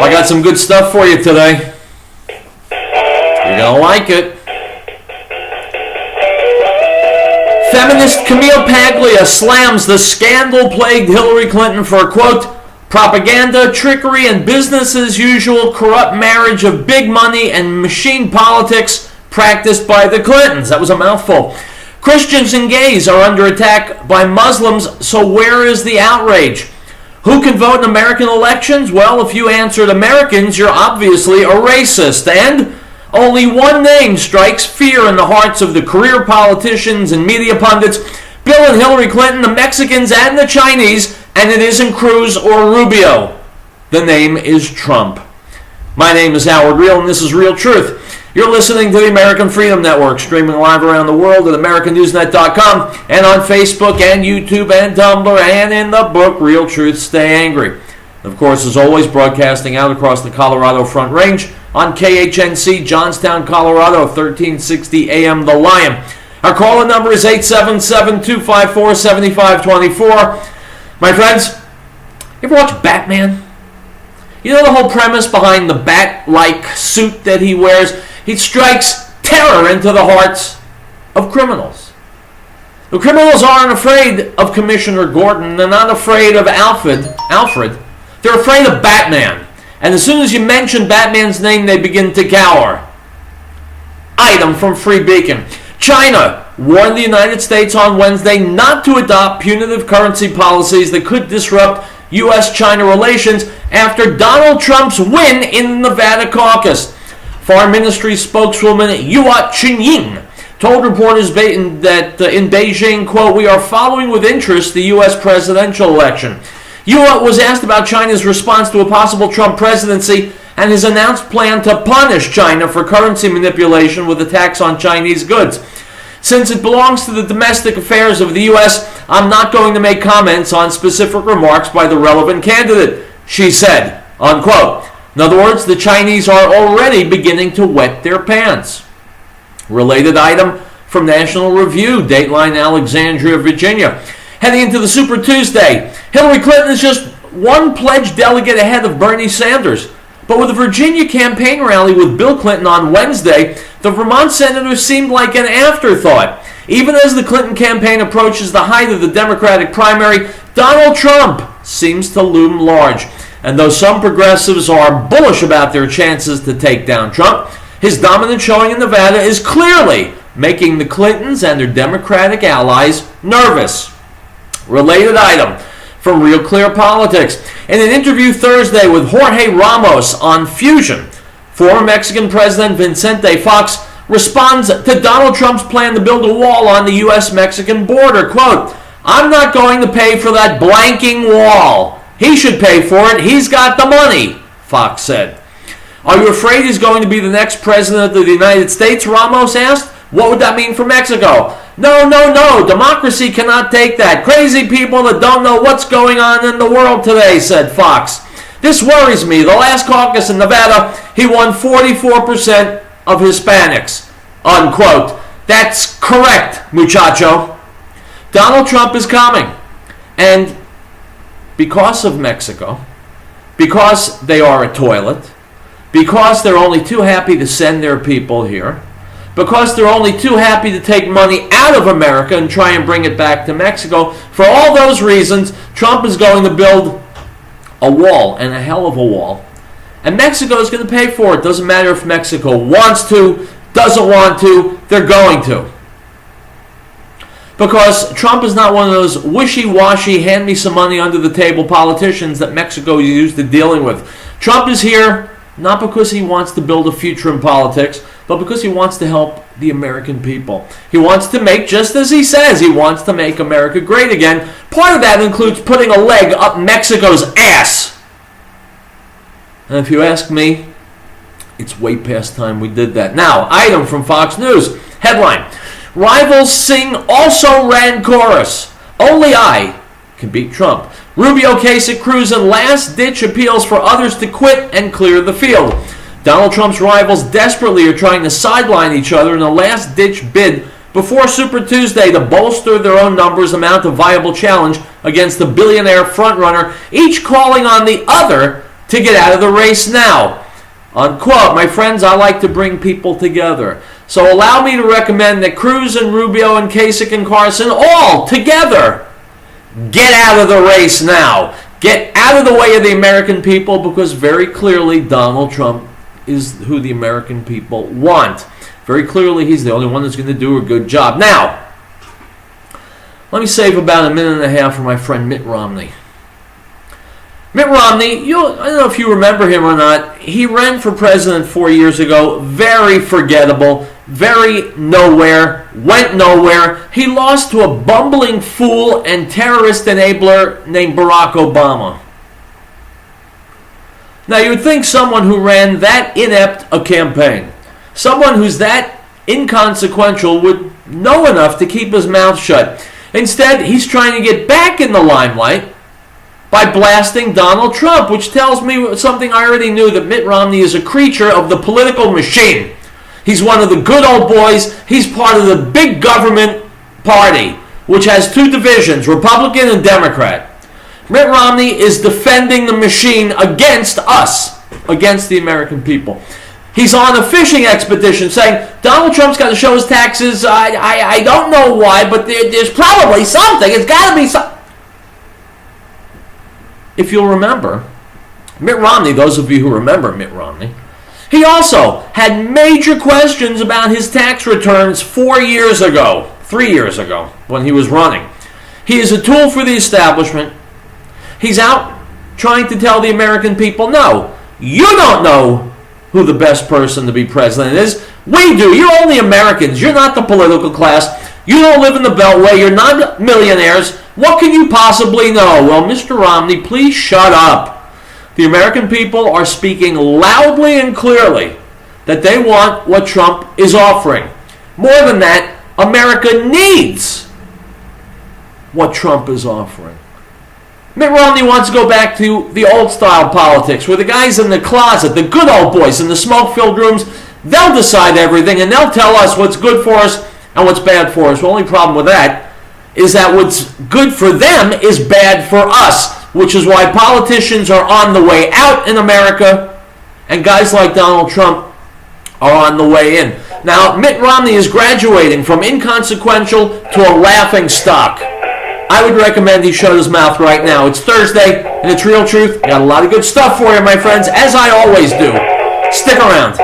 I got some good stuff for you today. You're going to like it. Feminist Camille Paglia slams the scandal-plagued Hillary Clinton for, quote, propaganda, trickery, and business-as-usual corrupt marriage of big money and machine politics practiced by the Clintons. That was a mouthful. Christians and gays are under attack by Muslims, so where is the outrage? Who can vote in American elections? Well, if you answered Americans, you're obviously a racist. And only one name strikes fear in the hearts of the career politicians and media pundits, Bill and Hillary Clinton, the Mexicans, and the Chinese, and it isn't Cruz or Rubio. The name is Trump. My name is Riell, and this is Riell Truth. You're listening to the American Freedom Network, streaming live around the world at AmericanNewsNet.com and on Facebook and YouTube and Tumblr and in the book, Riell Truth, Stay Angry. Of course, as always, broadcasting out across the Colorado Front Range on KHNC, Johnstown, Colorado, 1360 AM The Lion. Our call-in number is 877-254-7524. My friends, you ever watch Batman? You know the whole premise behind the bat-like suit that he wears? He strikes terror into the hearts of criminals. The criminals aren't afraid of Commissioner Gordon. They're not afraid of Alfred. They're afraid of Batman. And as soon as you mention Batman's name, they begin to cower. Item from Free Beacon. China warned the United States on Wednesday not to adopt punitive currency policies that could disrupt U.S.-China relations after Donald Trump's win in the Nevada caucus. Foreign Ministry spokeswoman Yua Chunying told reporters that in Beijing, quote, we are following with interest the U.S. presidential election. Yua was asked about China's response to a possible Trump presidency and his announced plan to punish China for currency manipulation with a tax on Chinese goods. Since it belongs to the domestic affairs of the U.S., I'm not going to make comments on specific remarks by the relevant candidate, she said, unquote. In other words, the Chinese are already beginning to wet their pants. Related item from National Review, Dateline Alexandria, Virginia. Heading into the Super Tuesday, Hillary Clinton is just one pledged delegate ahead of Bernie Sanders. But with the Virginia campaign rally with Bill Clinton on Wednesday, the Vermont senator seemed like an afterthought. Even as the Clinton campaign approaches the height of the Democratic primary, Donald Trump seems to loom large. And though some progressives are bullish about their chances to take down Trump, his dominant showing in Nevada is clearly making the Clintons and their Democratic allies nervous. Related item from Real Clear Politics. In an interview Thursday with Jorge Ramos on Fusion, former Mexican President Vicente Fox responds to Donald Trump's plan to build a wall on the U.S.-Mexican border. Quote, I'm not going to pay for that blanking wall. He should pay for it. He's got the money, Fox said. Are you afraid he's going to be the next president of the United States, Ramos asked. What would that mean for Mexico? No. Democracy cannot take that. Crazy people that don't know what's going on in the world today, said Fox. This worries me. The last caucus in Nevada, he won 44% of Hispanics, unquote. That's correct, muchacho. Donald Trump is coming. And because of Mexico, because they are a toilet, because they're only too happy to send their people here, because they're only too happy to take money out of America and try and bring it back to Mexico, for all those reasons, Trump is going to build a wall, and a hell of a wall. And Mexico is going to pay for it. Doesn't matter if Mexico wants to, doesn't want to, they're going to. Because Trump is not one of those wishy-washy, hand-me-some-money-under-the-table politicians that Mexico is used to dealing with. Trump is here not because he wants to build a future in politics, but because he wants to help the American people. He wants to make, just as he says, he wants to make America great again. Part of that includes putting a leg up Mexico's ass. And if you ask me, it's way past time we did that. Now, item from Fox News. Headline, rivals sing also ran chorus. Only I can beat Trump. Rubio case at Cruz and last-ditch appeals for others to quit and clear the field. Donald Trump's rivals desperately are trying to sideline each other in a last-ditch bid before Super Tuesday to bolster their own numbers and mount a viable challenge against the billionaire frontrunner, each calling on the other to get out of the race now. Unquote. My friends, I like to bring people together. So allow me to recommend that Cruz and Rubio and Kasich and Carson all together get out of the race now. Get out of the way of the American people, because very clearly Donald Trump is who the American people want. Very clearly he's the only one that's going to do a good job. Now, let me save about a minute and a half for my friend Mitt Romney. Mitt Romney, I don't know if you remember him or not. He ran for president 4 years ago. Very forgettable. Very nowhere. Went nowhere. He lost to a bumbling fool and terrorist enabler named Barack Obama. Now, you would think someone who ran that inept a campaign, someone who's that inconsequential, would know enough to keep his mouth shut. Instead, he's trying to get back in the limelight by blasting Donald Trump, which tells me something I already knew, that Mitt Romney is a creature of the political machine. He's one of the good old boys. He's part of the big government party, which has two divisions, Republican and Democrat. Mitt Romney is defending the machine against us, against the American people. He's on a fishing expedition saying, Donald Trump's got to show his taxes. I don't know why, but there's probably something. It's got to be something. If you'll remember, Mitt Romney, those of you who remember Mitt Romney, he also had major questions about his tax returns 4 years ago, 3 years ago, when he was running. He is a tool for the establishment. He's out trying to tell the American people, no, you don't know who the best person to be president is. We do. You're only Americans. You're not the political class. You don't live in the Beltway. You're not millionaires. What can you possibly know? Well, Mr. Romney, please shut up. The American people are speaking loudly and clearly that they want what Trump is offering. More than that, America needs what Trump is offering. Mitt Romney wants to go back to the old-style politics, where the guys in the closet, the good old boys in the smoke-filled rooms, they'll decide everything, and they'll tell us what's good for us and what's bad for us. The only problem with that is that what's good for them is bad for us, which is why politicians are on the way out in America, and guys like Donald Trump are on the way in. Now, Mitt Romney is graduating from inconsequential to a laughing stock. I would recommend he shut his mouth right now. It's Thursday, and it's Riell Truth. I got a lot of good stuff for you, my friends, as I always do. Stick around.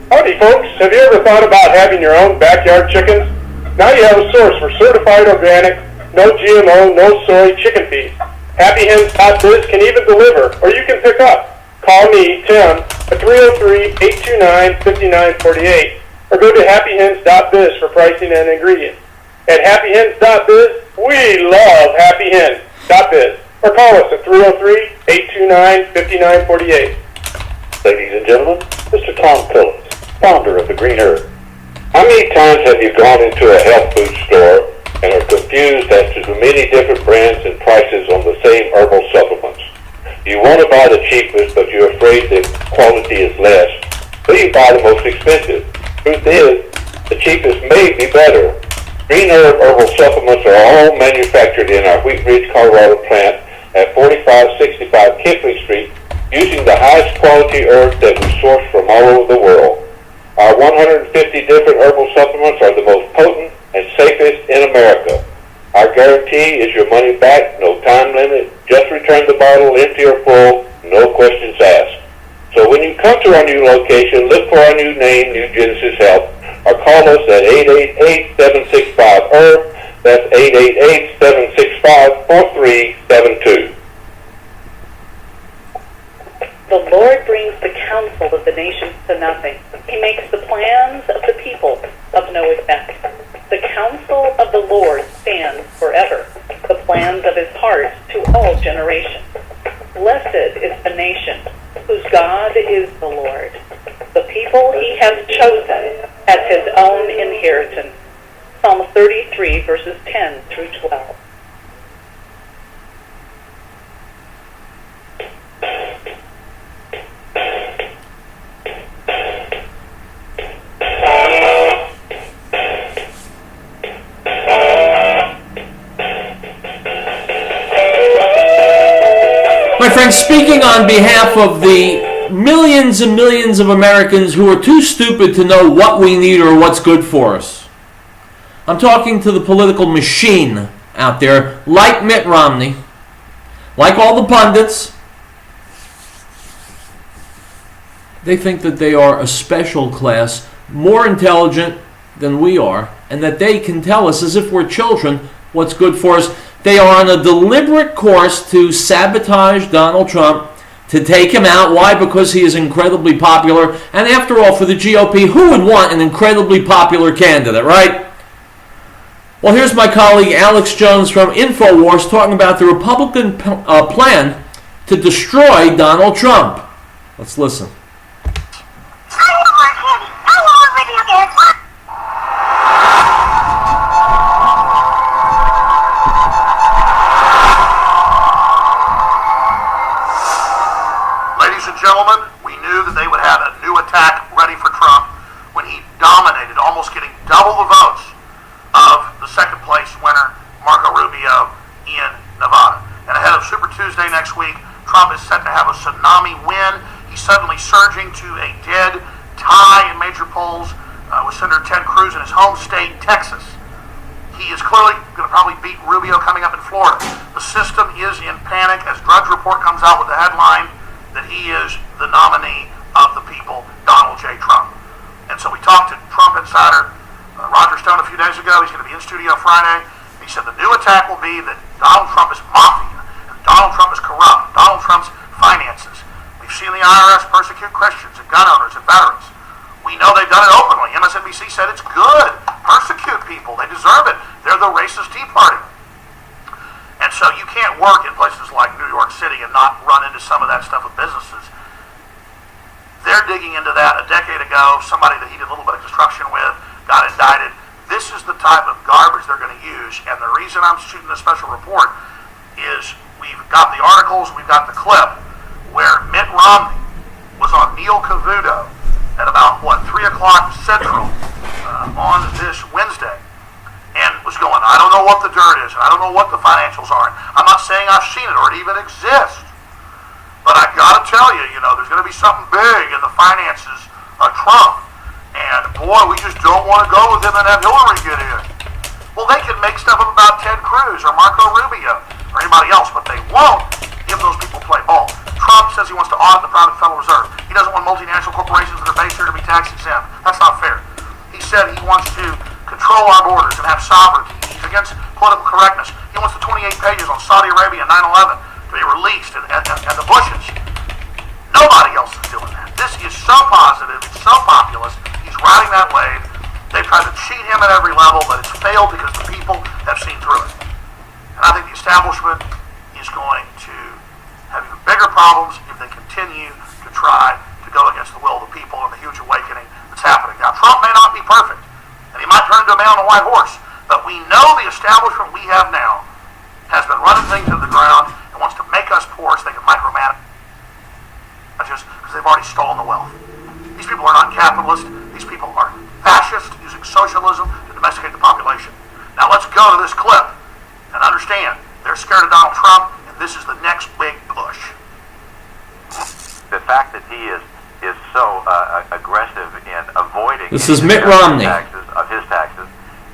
Howdy, folks. Have you ever thought about having your own backyard chickens? Now you have a source for certified organic, no GMO, no soy chicken feed. HappyHens.biz can even deliver, or you can pick up. Call me, Tim, at 303-829-5948. Or go to happyhens.biz for pricing and ingredients. At happyhens.biz, we love happyhens.biz. Or call us at 303-829-5948. Ladies and gentlemen, Mr. Tom Phillips, founder of the Green Earth. How many times have you gone into a health food store and are confused as to the many different brands and prices on the same herbal supplements? You want to buy the cheapest, but you're afraid the quality is less, so you buy the most expensive. Truth is, the cheapest may be better. Green Herb herbal supplements are all manufactured in our Wheat Ridge, Colorado plant at 4565 Kipling Street using the highest quality herbs that we source from all over the world. Our 150 different herbal supplements are the most potent and safest in America. Our guarantee is your money back, no time limit, just return the bottle empty or full, no questions asked. So when you come to our new location, look for our new name, New Genesis Health, or call us at 888-765-HERB. That's 888-765-4372. The Lord brings the counsel of the nations to nothing. He makes the plans of the people of no effect. The counsel of the Lord stands forever, the plans of his heart to all generations. Blessed is the nation whose God is the Lord, the people he has chosen as his own inheritance. Psalm 33, verses 10 through 12. friends, speaking on behalf of the millions and millions of Americans who are too stupid to know what we need or what's good for us. I'm talking to the political machine out there, like Mitt Romney, like all the pundits. They think that they are a special class, more intelligent than we are, and that they can tell us, as if we're children, what's good for us. They are on a deliberate course to sabotage Donald Trump, to take him out. Why? Because he is incredibly popular. And after all, for the GOP, who would want an incredibly popular candidate, right? Well, here's my colleague Alex Jones from InfoWars talking about the Republican plan to destroy Donald Trump. Let's listen. Ladies and gentlemen, we knew that they would have a new attack ready for Trump when he dominated, almost getting double the votes of the second place winner, Marco Rubio, in Nevada. And ahead of Super Tuesday next week, Trump is set to have a tsunami win. He's suddenly surging to a dead tie in major polls with Senator Ted Cruz in his home state, Texas. He is clearly going to probably beat Rubio coming up in Florida. The system is in panic as Drudge Report comes out with the headline that he is the nominee of the people, Donald J. Trump. And so we talked to Trump insider Roger Stone a few days ago. He's going to be in studio Friday. He said the new attack will be that Donald Trump is mafia, and Donald Trump is corrupt, Donald Trump's finances. We've seen the IRS persecute Christians and gun owners and veterans. We know they've done it openly. MSNBC said it's good. Persecute people. They deserve it. They're the racist Tea Party. And so you can't work in places like New York City and not run into some of that stuff with businesses. They're digging into that. A decade ago, somebody that he did a little bit of construction with got indicted. This is the type of garbage they're going to use. And the reason I'm shooting this special report is we've got the articles, we've got the clip where Mitt Romney was on Neil Cavuto at about, 3 o'clock Central on this Wednesday. And was going, I don't know what the dirt is, and I don't know what the financials are. I'm not saying I've seen it or it even exists. But I got to tell you, there's going to be something big in the finances of Trump. And boy, we just don't want to go with him and have Hillary get in. Well, they can make stuff up about Ted Cruz or Marco Rubio or anybody else, but they won't if those people play ball. Trump says he wants to audit the private Federal Reserve. He doesn't want multinational corporations that are based here to be tax exempt. That's not fair. He said he wants to control our borders and have sovereignty. He's against political correctness. He wants the 28 pages on Saudi Arabia and 9/11 to be released and the Bushes. Nobody else is doing that. This is so positive. It's so populist. He's riding that wave. They've tried to cheat him at every level, but it's failed because the people have seen through it. And I think the establishment is going to have even bigger problems if they continue to try to go against the will of the people and the huge awakening that's happening. Now, Trump may not be perfect, and he might turn into a man on a white horse, but we know the establishment we have now has been running things into the ground and wants to make us poor so they can micromanage us because they've already stolen the wealth. These people are not capitalists. These people are fascists using socialism to domesticate the population. Now let's go to this clip and understand they're scared of Donald Trump, and this is the next big push. The fact that he is so aggressive in avoiding this is Mitt Romney of his taxes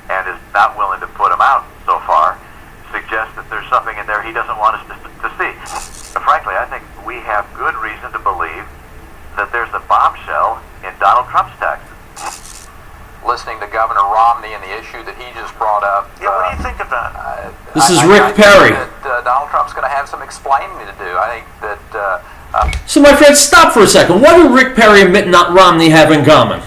and is not willing to put them out so far suggests that there's something in there he doesn't want us to see. But frankly, I think we have good reason to believe that there's a bombshell in Donald Trump's taxes. Listening to Governor Romney and the issue that he just brought up. Yeah, what do you think of that? This is Rick Perry. I think that Donald Trump's going to have some explaining to do. I think that... So my friends, stop for a second. What do Rick Perry and Mitt Romney have in common?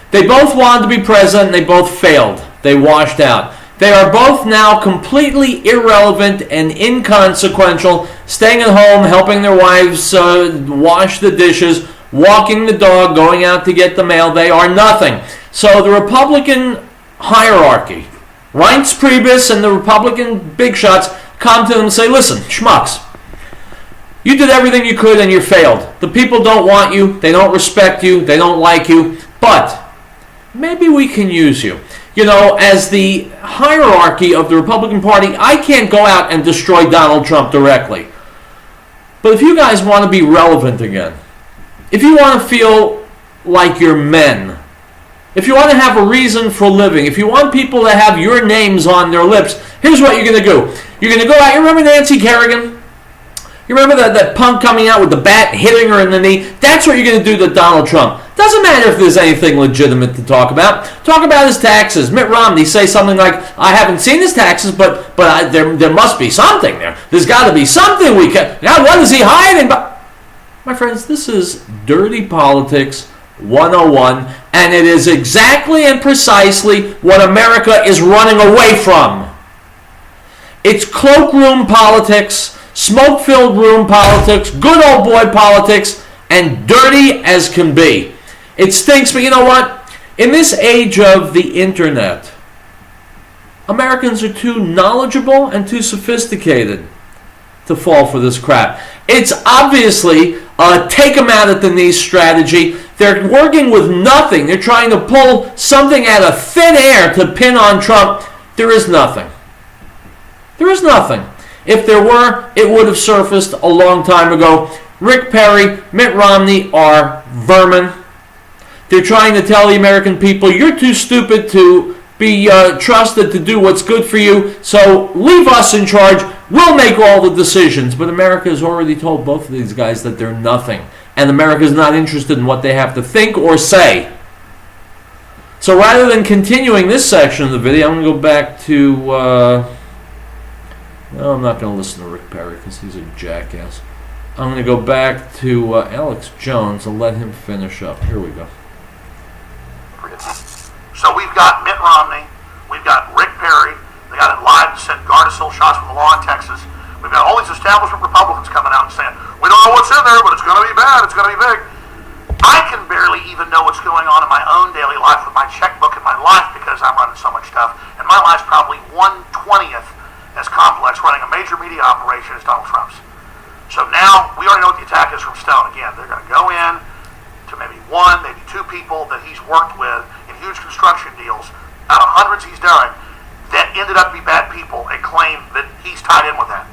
They both wanted to be president, and they both failed. They washed out. They are both now completely irrelevant and inconsequential, staying at home, helping their wives wash the dishes, walking the dog, going out to get the mail. They are nothing. So the Republican hierarchy, Reince Priebus and the Republican big shots, come to them and say, listen, schmucks, you did everything you could and you failed. The people don't want you, they don't respect you, they don't like you, but maybe we can use you. As the hierarchy of the Republican Party, I can't go out and destroy Donald Trump directly. But if you guys want to be relevant again, if you want to feel like you're men, if you want to have a reason for living, if you want people to have your names on their lips, here's what you're going to do. You're going to go out. You remember Nancy Kerrigan? You remember that punk coming out with the bat, hitting her in the knee? That's what you're going to do to Donald Trump. Doesn't matter if there's anything legitimate to talk about. Talk about his taxes. Mitt Romney say something like, I haven't seen his taxes, but there must be something there. There's got to be something we can... Now, what is he hiding? My friends, this is Dirty Politics 101, and it is exactly and precisely what America is running away from. It's cloakroom politics, smoke-filled room politics, good old boy politics, and dirty as can be. It stinks, but you know what? In this age of the internet, Americans are too knowledgeable and too sophisticated to fall for this crap. It's obviously a take them out at the knees strategy. They're working with nothing. They're trying to pull something out of thin air to pin on Trump. There is nothing. There is nothing. If there were, it would have surfaced a long time ago. Rick Perry, Mitt Romney are vermin. They're trying to tell the American people, you're too stupid to be trusted to do what's good for you, so leave us in charge. We'll make all the decisions. But America has already told both of these guys that they're nothing. And America is not interested in what they have to think or say. So rather than continuing this section of the video, I'm going to go back to... no, I'm not going to listen to Rick Perry because he's a jackass. I'm going to go back to Alex Jones and let him finish up. Here we go. So we've got Mitt Romney, we've got Rick Perry, they got it live to send Gardasil shots from the law in Texas. We've got all these establishment Republicans coming out and saying, we don't know what's in there, but it's going to be bad, it's going to be big. I can barely even know what's going on in my own daily life with my checkbook in my life because I'm running so much stuff, and my life's probably 1/20th as complex running a major media operation as Donald Trump's. So now, we already know what the attack is from Stone. Again, they're going to go in to maybe one, maybe two people that he's worked with in huge construction deals out of hundreds he's done that ended up to be bad people and claim that he's tied in with that.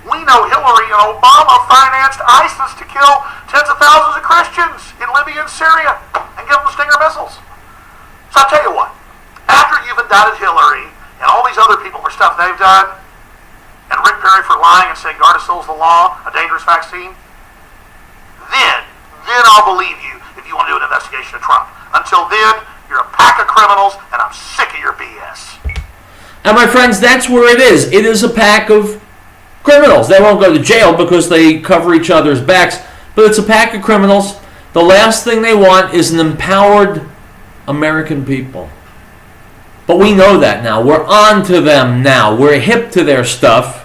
We know Hillary and Obama financed ISIS to kill tens of thousands of Christians in Libya and Syria and give them the Stinger missiles. So I'll tell you what, after you've indicted Hillary and all these other people for stuff they've done, and Rick Perry for lying and saying Gardasil's the law, a dangerous vaccine, then I'll believe you if you want to do an investigation of Trump. Until then, you're a pack of criminals, and I'm sick of your BS. And my friends, that's where it is. It is a pack of criminals. They won't go to jail because they cover each other's backs, but it's a pack of criminals. The last thing they want is an empowered American people. But we know that now. We're on to them now. We're hip to their stuff.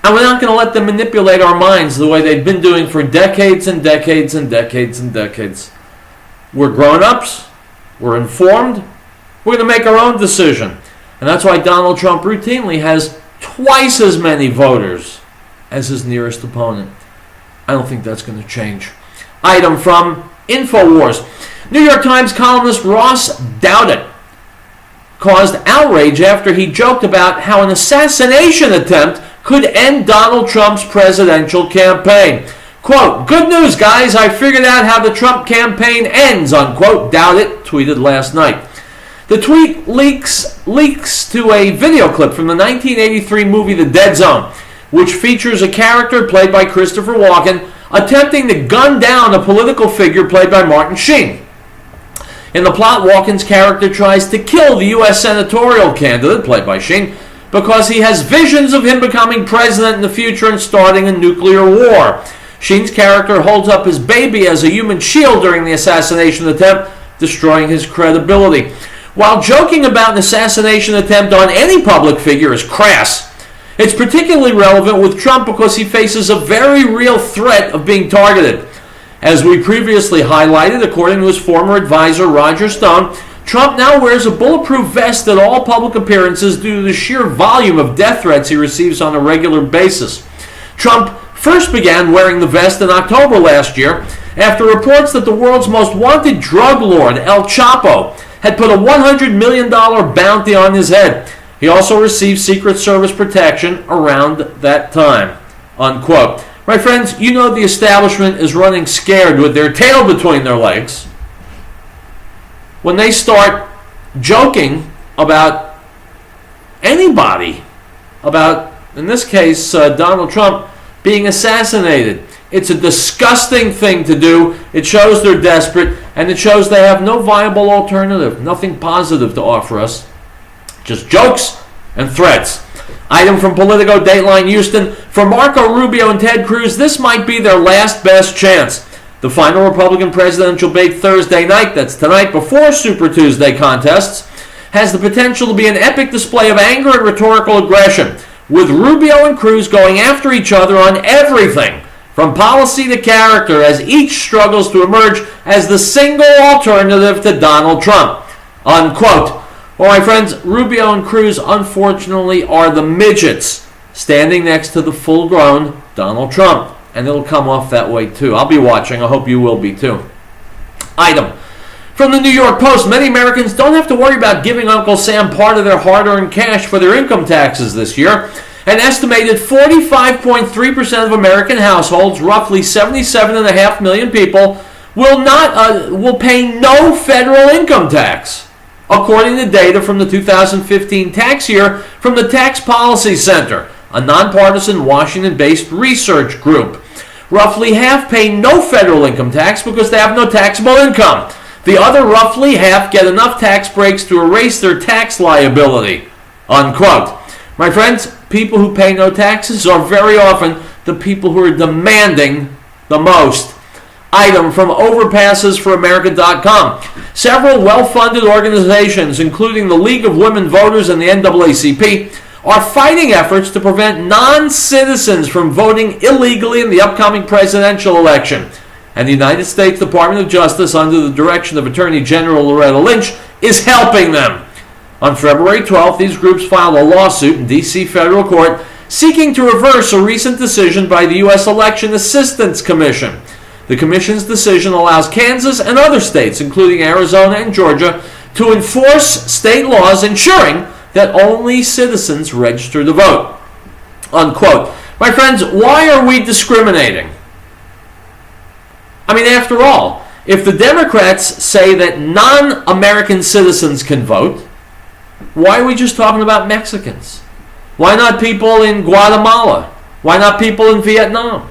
And we're not going to let them manipulate our minds the way they've been doing for decades and decades and decades and decades. We're grown-ups. We're informed. We're going to make our own decision. And that's why Donald Trump routinely has twice as many voters as his nearest opponent. I don't think that's going to change. Item from InfoWars. New York Times columnist Ross Douthat caused outrage after he joked about how an assassination attempt could end Donald Trump's presidential campaign. Quote, good news, guys. I figured out how the Trump campaign ends, unquote. Douthat tweeted last night. The tweet leaks to a video clip from the 1983 movie The Dead Zone, which features a character played by Christopher Walken attempting to gun down a political figure played by Martin Sheen. In the plot, Walken's character tries to kill the U.S. senatorial candidate, played by Sheen, because he has visions of him becoming president in the future and starting a nuclear war. Sheen's character holds up his baby as a human shield during the assassination attempt, destroying his credibility. While joking about an assassination attempt on any public figure is crass, it's particularly relevant with Trump because he faces a very real threat of being targeted. As we previously highlighted, according to his former advisor Roger Stone, Trump now wears a bulletproof vest at all public appearances due to the sheer volume of death threats he receives on a regular basis. Trump first began wearing the vest in October last year after reports that the world's most wanted drug lord, El Chapo, had put a $100 million bounty on his head. He also received Secret Service protection around that time, unquote. My friends, you know the establishment is running scared with their tail between their legs when they start joking about anybody, about, in this case, Donald Trump being assassinated. It's a disgusting thing to do. It shows they're desperate, and it shows they have no viable alternative, nothing positive to offer us. Just jokes and threats. Item from Politico, Dateline Houston. For Marco Rubio and Ted Cruz, this might be their last best chance. The final Republican presidential debate Thursday night, that's tonight before Super Tuesday contests, has the potential to be an epic display of anger and rhetorical aggression, with Rubio and Cruz going after each other on everything, from policy to character, as each struggles to emerge as the single alternative to Donald Trump. Unquote. Well, my friends, Rubio and Cruz, unfortunately, are the midgets standing next to the full-grown Donald Trump. And it'll come off that way, too. I'll be watching. I hope you will be, too. Item from the New York Post. Many Americans don't have to worry about giving Uncle Sam part of their hard-earned cash for their income taxes this year. An estimated 45.3% of American households, roughly 77.5 million people, will pay no federal income tax, according to data from the 2015 tax year from the Tax Policy Center, a nonpartisan Washington-based research group. Roughly half pay no federal income tax because they have no taxable income. The other roughly half get enough tax breaks to erase their tax liability. Unquote. My friends, people who pay no taxes are very often the people who are demanding the most. Item from overpassesforamerica.com. Several well-funded organizations, including the League of Women Voters and the NAACP, are fighting efforts to prevent non-citizens from voting illegally in the upcoming presidential election. And the United States Department of Justice, under the direction of Attorney General Loretta Lynch, is helping them. On February 12th, these groups filed a lawsuit in D.C. federal court seeking to reverse a recent decision by the U.S. Election Assistance Commission. The commission's decision allows Kansas and other states, including Arizona and Georgia, to enforce state laws ensuring that only citizens register to vote. Unquote. My friends, why are we discriminating? I mean, after all, if the Democrats say that non-American citizens can vote, why are we just talking about Mexicans? Why not people in Guatemala? Why not people in Vietnam?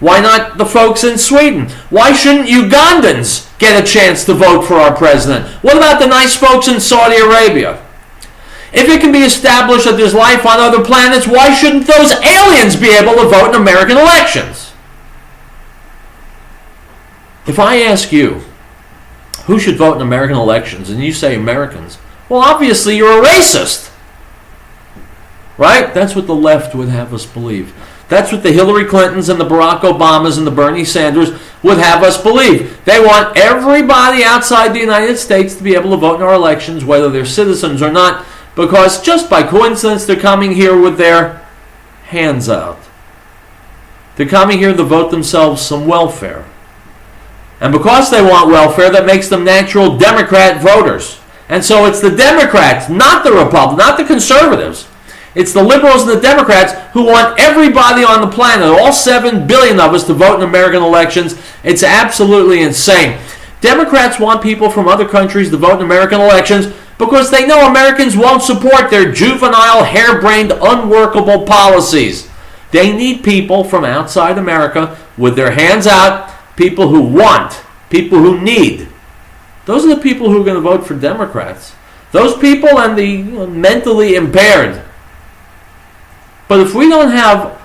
Why not the folks in Sweden? Why shouldn't Ugandans get a chance to vote for our president? What about the nice folks in Saudi Arabia? If it can be established that there's life on other planets, why shouldn't those aliens be able to vote in American elections? If I ask you who should vote in American elections and you say Americans, well, obviously you're a racist. Right? That's what the left would have us believe. That's what the Hillary Clintons and the Barack Obamas and the Bernie Sanders would have us believe. They want everybody outside the United States to be able to vote in our elections, whether they're citizens or not, because just by coincidence they're coming here with their hands out. They're coming here to vote themselves some welfare. And because they want welfare, that makes them natural Democrat voters. And so it's the Democrats, not the Republicans, not the conservatives. It's the liberals and the Democrats who want everybody on the planet, all 7 billion of us, to vote in American elections. It's absolutely insane. Democrats want people from other countries to vote in American elections because they know Americans won't support their juvenile, harebrained, unworkable policies. They need people from outside America with their hands out, people who want, people who need. Those are the people who are going to vote for Democrats. Those people and the mentally impaired. But if we don't have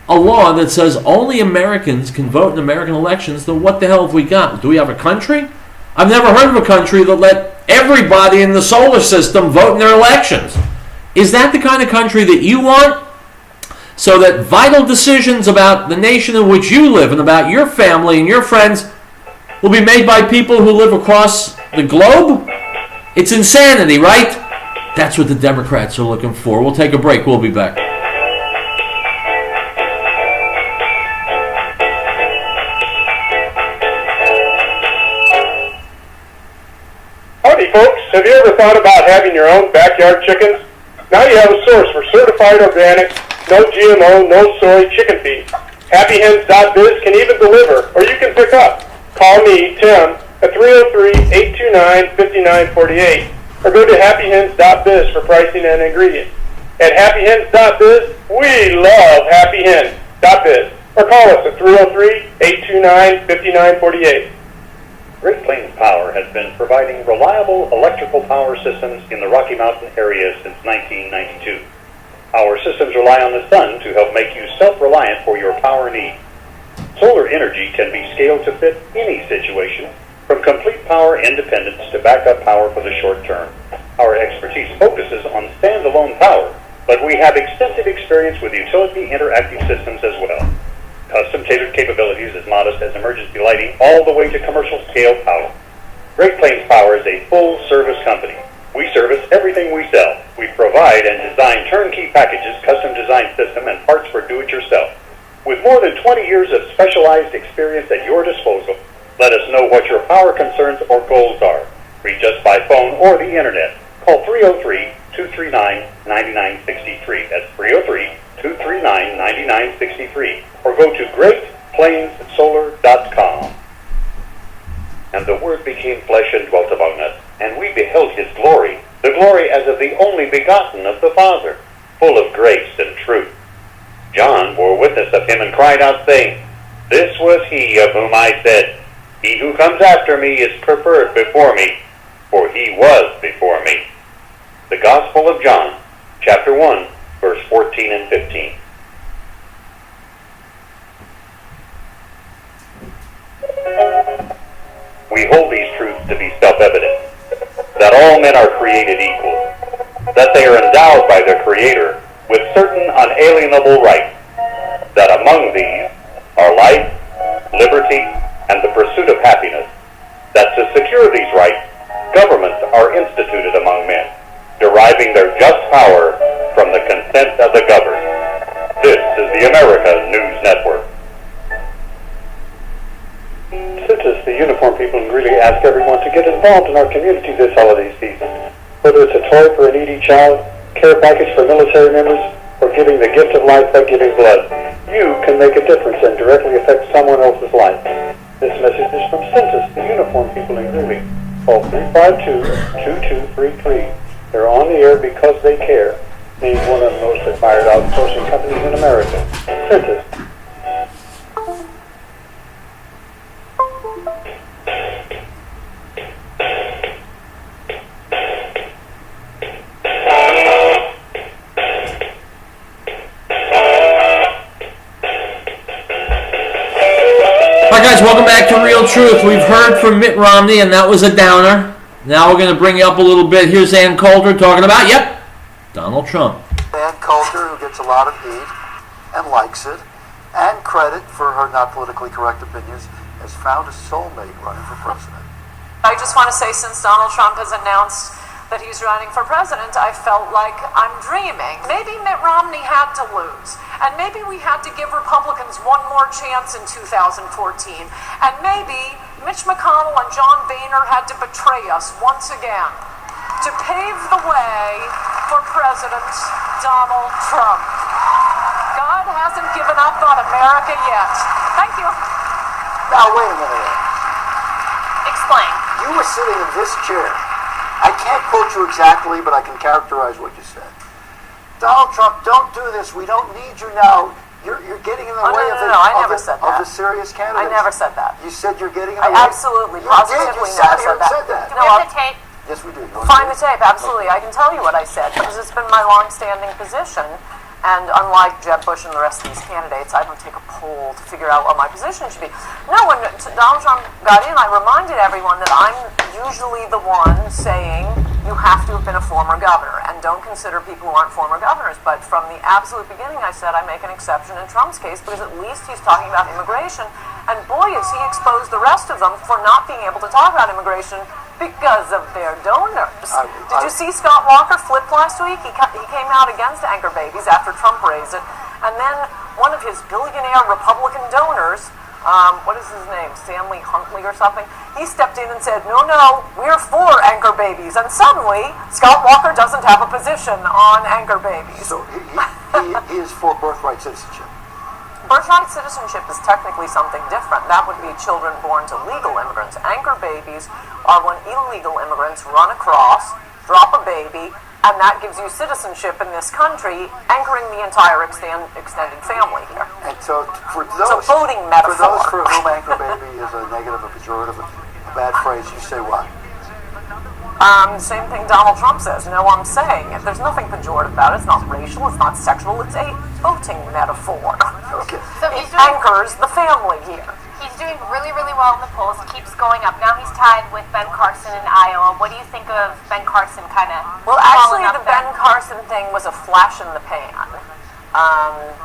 a law that says only Americans can vote in American elections, then what the hell have we got? Do we have a country? I've never heard of a country that let everybody in the solar system vote in their elections. Is that the kind of country that you want? So that vital decisions about the nation in which you live and about your family and your friends will be made by people who live across the globe? It's insanity, right? That's what the Democrats are looking for. We'll take a break. We'll be back. Howdy, folks. Have you ever thought about having your own backyard chickens? Now you have a source for certified organic, no GMO, no soy chicken feed. HappyHens.biz can even deliver, or you can pick up. Call me, Tim, at 303-829-5948, or go to happyhens.biz for pricing and ingredients. At happyhens.biz, we love happyhens.biz, or call us at 303-829-5948. Great Plains Power has been providing reliable electrical power systems in the Rocky Mountain area since 1992. Our systems rely on the sun to help make you self-reliant for your power needs. Solar energy can be scaled to fit any situation, from complete power independence to backup power for the short term. Our expertise focuses on standalone power, but we have extensive experience with utility interactive systems as well. Custom-tailored capabilities as modest as emergency lighting all the way to commercial-scale power. Great Plains Power is a full-service company. We service everything we sell. We provide and design turnkey packages, custom-designed system, and parts for do-it-yourself. With more than 20 years of specialized experience at your disposal, let us know what your power concerns or goals are. Reach us by phone or the internet. Call 303-239-9963. That's 303-239-9963. Or go to greatplainssolar.com. And the Word became flesh and dwelt among us, and we beheld his glory, the glory as of the only begotten of the Father, full of grace and truth. John bore witness of him and cried out, saying, This was he of whom I said, He who comes after me is preferred before me, for he was before me. The Gospel of John, chapter 1, verse 14 and 15. We hold these truths to be self-evident, that all men are created equal, that they are endowed by their Creator with certain unalienable rights, that among these are life, liberty, and the pursuit of happiness, that to secure these rights, governments are instituted among men, deriving their just power from the consent of the governed. This is the America News Network. Since the uniform people really ask everyone to get involved in our community this holiday season, whether it's a toy for a needy child, care package for military members, or giving the gift of life by giving blood, you can make a difference and directly affect someone else's life. This message is from Centus, the uniform people in Greeley. Call 352-2233. They're on the air because they care. Named one of the most admired outsourcing companies in America. Centus. Guys, welcome back to Riell Truth. We've heard from Mitt Romney, and that was a downer. Now we're going to bring you up a little bit. Here's Ann Coulter talking about, Donald Trump. Ann Coulter, who gets a lot of heat and likes it, and credit for her not politically correct opinions, has found a soulmate running for president. I just want to say, since Donald Trump has announced that he's running for president, I felt like I'm dreaming. Maybe Mitt Romney had to lose, and maybe we had to give Republicans one more chance in 2014, and maybe Mitch McConnell and John Boehner had to betray us once again to pave the way for President Donald Trump. God hasn't given up on America yet. Thank you. Now, wait a minute. Explain. You were sitting in this chair. I can't quote you exactly, but I can characterize what you said. Donald Trump, don't do this. We don't need you now. You're getting in the way of the serious candidates. I never said that. You said you're getting in the way. I absolutely, positively never said that. Do we have the tape? Yes, we do. Find the tape, absolutely. I can tell you what I said, because it's been my long-standing position. And unlike Jeb Bush and the rest of these candidates, I don't take a poll to figure out what my position should be. No, when Donald Trump got in, I reminded everyone that I'm usually the one saying you have to have been a former governor, and don't consider people who aren't former governors. But from the absolute beginning, I said I make an exception in Trump's case, because at least he's talking about immigration. And boy, has he exposed the rest of them for not being able to talk about immigration because of their donors. Did you see Scott Walker flip last week? He came out against anchor babies after Trump raised it. And then one of his billionaire Republican donors, what is his name, Stanley Huntley or something, he stepped in and said, no, we're for anchor babies. And suddenly, Scott Walker doesn't have a position on anchor babies. So he is for birthright citizenship. Birthright citizenship is technically something different. That would be children born to legal immigrants. Anchor babies are when illegal immigrants run across, drop a baby, and that gives you citizenship in this country, anchoring the entire extended family here. And so for those, it's a voting metaphor. For those for whom anchor baby is a negative, a pejorative, a bad phrase, you say what? Same thing Donald Trump says. No, I'm saying it. There's nothing pejorative about it. It's not racial. It's not sexual. It's a voting metaphor. Okay. So It anchors the family here. he's doing really, really well in the polls. Keeps going up. Now he's tied with Ben Carson in Iowa. What do you think of Ben Carson kind of Well, actually, following the up Ben there? Carson thing was a flash in the pan.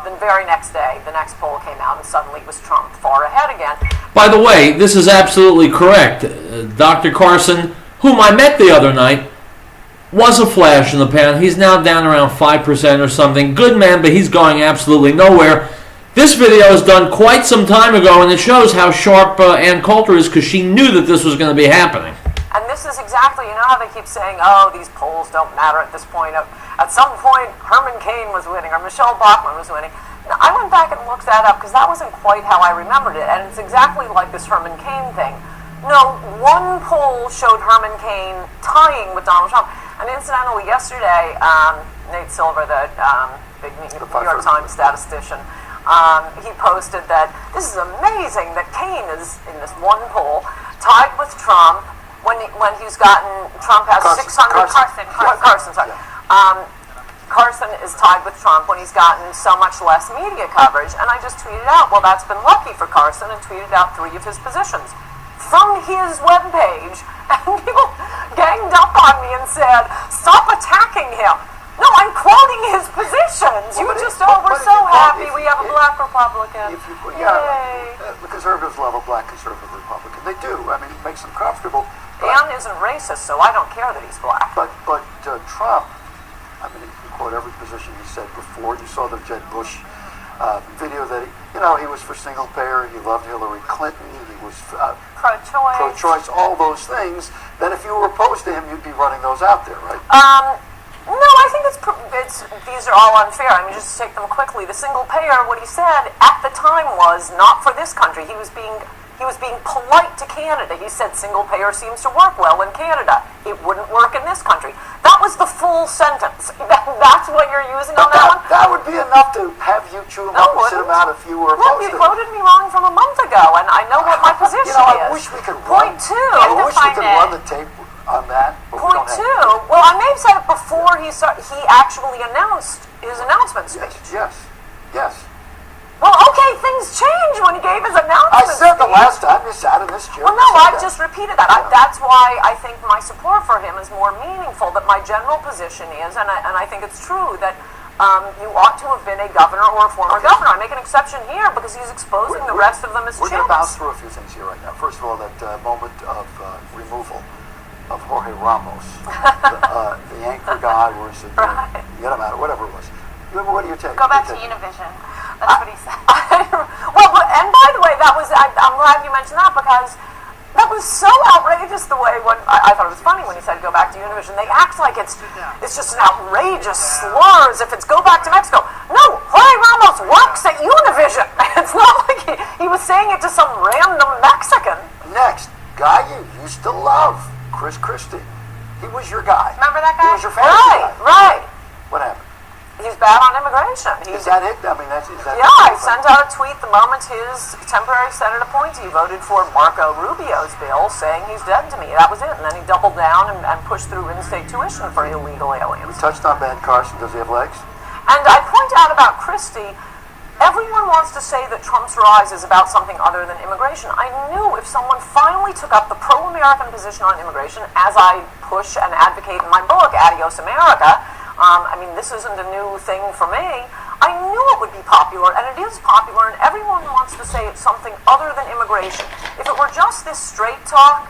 The very next day, the next poll came out, and suddenly it was Trump far ahead again. By the way, this is absolutely correct. Dr. Carson, whom I met the other night, was a flash in the pan. He's now down around 5% or something. Good man, but he's going absolutely nowhere. This video was done quite some time ago, and it shows how sharp Ann Coulter is, because she knew that this was going to be happening. And this is exactly, you know how they keep saying, oh, these polls don't matter at this point. At some point, Herman Cain was winning, or Michelle Bachmann was winning. Now, I went back and looked that up, because that wasn't quite how I remembered it, and it's exactly like this Herman Cain thing. No, one poll showed Herman Cain tying with Donald Trump. And incidentally, yesterday, Nate Silver, the big New York Times statistician, he posted that this is amazing that Cain is, in this one poll, tied with Trump when he's gotten, Trump has 600... Carson, sorry. Carson is tied with Trump when he's gotten so much less media coverage. And I just tweeted out, well, that's been lucky for Carson, and tweeted out 3 of his positions from his webpage, and people ganged up on me and said, stop attacking him. No, I'm quoting his positions. We're so happy we have a black Republican. Yay. The conservatives love a black conservative Republican. They do. I mean, it makes them comfortable. Dan isn't racist, so I don't care that he's black. But Trump, I mean, you quote every position he said before. You saw the Jeb Bush video that he was for single payer. He loved Hillary Clinton. He was pro-choice, all those things. Then if you were opposed to him, you'd be running those out there, right? No, I think these are all unfair. I mean, just to take them quickly. The single payer, what he said at the time was not for this country. He was being polite to Canada. He said single payer seems to work well in Canada. It wouldn't work in this country. That was the full sentence. That's what you're using on that one? That would be enough to have you chew them up and sit them out if you were opposed to you quoted me wrong from a month ago, and I know what my position is. I wish we could Point 2. I wish we could run the tape on that. Point 2. Well, I may have said it before he actually announced his announcement speech. Yes. Well, okay, things change when he gave his announcement. I said the last time you sat in this chair. Well, no, I just repeated that. That's why I think my support for him is more meaningful. That my general position is, and I think it's true, that you ought to have been a governor or a former governor. I make an exception here because he's exposing the rest of them as chimps. We're going to bounce through a few things here right now. First of all, that moment of removal of Jorge Ramos, the anchor guy, or is it get him out, whatever it was. What do you take? Go back to Univision. That's what he said. Well, and by the way, I'm glad you mentioned that, because that was so outrageous the way I thought it was funny when he said go back to Univision. They act like it's just an outrageous slur as if it's go back to Mexico. No, Jorge Ramos works at Univision. It's not like he was saying it to some random Mexican. Next, guy you used to love, Chris Christie. He was your guy. Remember that guy? He was your fantasy guy. Right. What happened? He's bad on immigration. Is that it? I mean, is that I sent out a tweet the moment his temporary Senate appointee voted for Marco Rubio's bill, saying he's dead to me. That was it. And then he doubled down and pushed through in-state tuition for illegal aliens. We touched on Ben Carson. Does he have legs? And I point out about Christie, everyone wants to say that Trump's rise is about something other than immigration. I knew if someone finally took up the pro-American position on immigration, as I push and advocate in my book, Adios America, I mean, this isn't a new thing for me. I knew it would be popular, and it is popular, and everyone wants to say it's something other than immigration. If it were just this straight talk,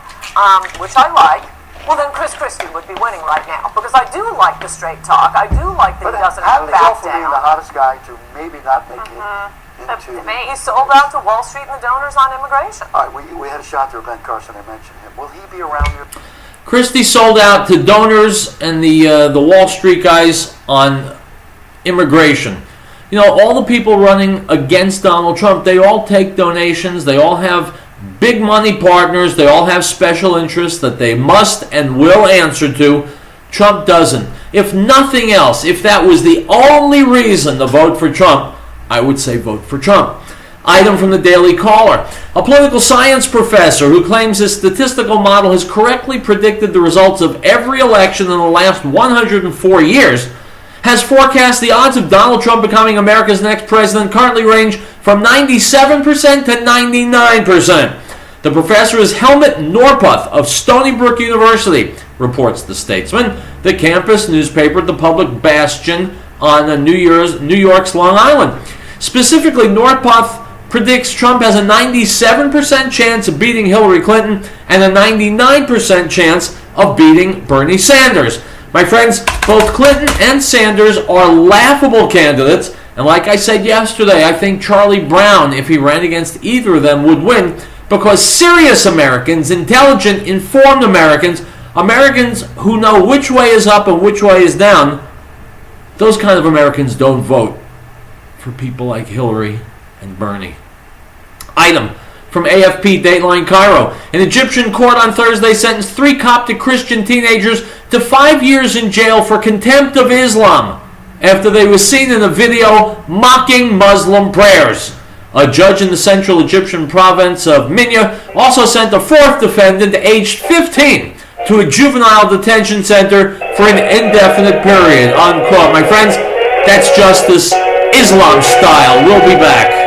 which I like, well, then Chris Christie would be winning right now, because I do like the straight talk. I do like that he doesn't back down. How did he go from being the hottest guy to maybe not making it into... He sold out to Wall Street and the donors on immigration. All right, we had a shot there, Ben Carson. I mentioned him. Will he be around here? Christie sold out to donors and the Wall Street guys on immigration. You know, all the people running against Donald Trump, they all take donations. They all have big money partners. They all have special interests that they must and will answer to. Trump doesn't. If nothing else, if that was the only reason to vote for Trump, I would say vote for Trump. Item from the Daily Caller. A political science professor who claims his statistical model has correctly predicted the results of every election in the last 104 years has forecast the odds of Donald Trump becoming America's next president currently range from 97% to 99%. The professor is Helmut Norpoth of Stony Brook University, reports the Statesman, the campus newspaper, the public bastion on New York's Long Island. Specifically, Norpoth predicts Trump has a 97% chance of beating Hillary Clinton and a 99% chance of beating Bernie Sanders. My friends, both Clinton and Sanders are laughable candidates, and like I said yesterday, I think Charlie Brown, if he ran against either of them, would win, because serious Americans, intelligent, informed Americans, Americans who know which way is up and which way is down, those kind of Americans don't vote for people like Hillary and Bernie. Item from AFP Dateline Cairo. An Egyptian court on Thursday sentenced 3 Coptic Christian teenagers to 5 years in jail for contempt of Islam after they were seen in a video mocking Muslim prayers. A judge in the central Egyptian province of Minya also sent a 4th defendant, aged 15, to a juvenile detention center for an indefinite period. Unquote. My friends, that's justice, Islam style. We'll be back.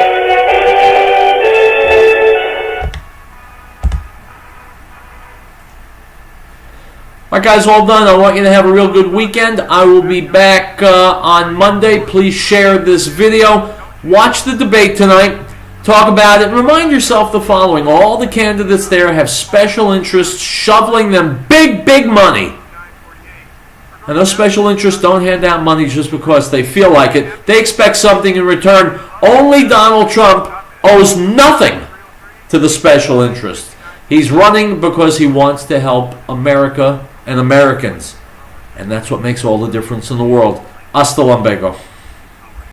Alright guys, all done. I want you to have a real good weekend. I will be back on Monday. Please share this video. Watch the debate tonight. Talk about it. Remind yourself the following. All the candidates there have special interests shoveling them big money. And those special interests don't hand out money just because they feel like it. They expect something in return. Only Donald Trump owes nothing to the special interest. He's running because he wants to help America and Americans. And that's what makes all the difference in the world. Hasta luego.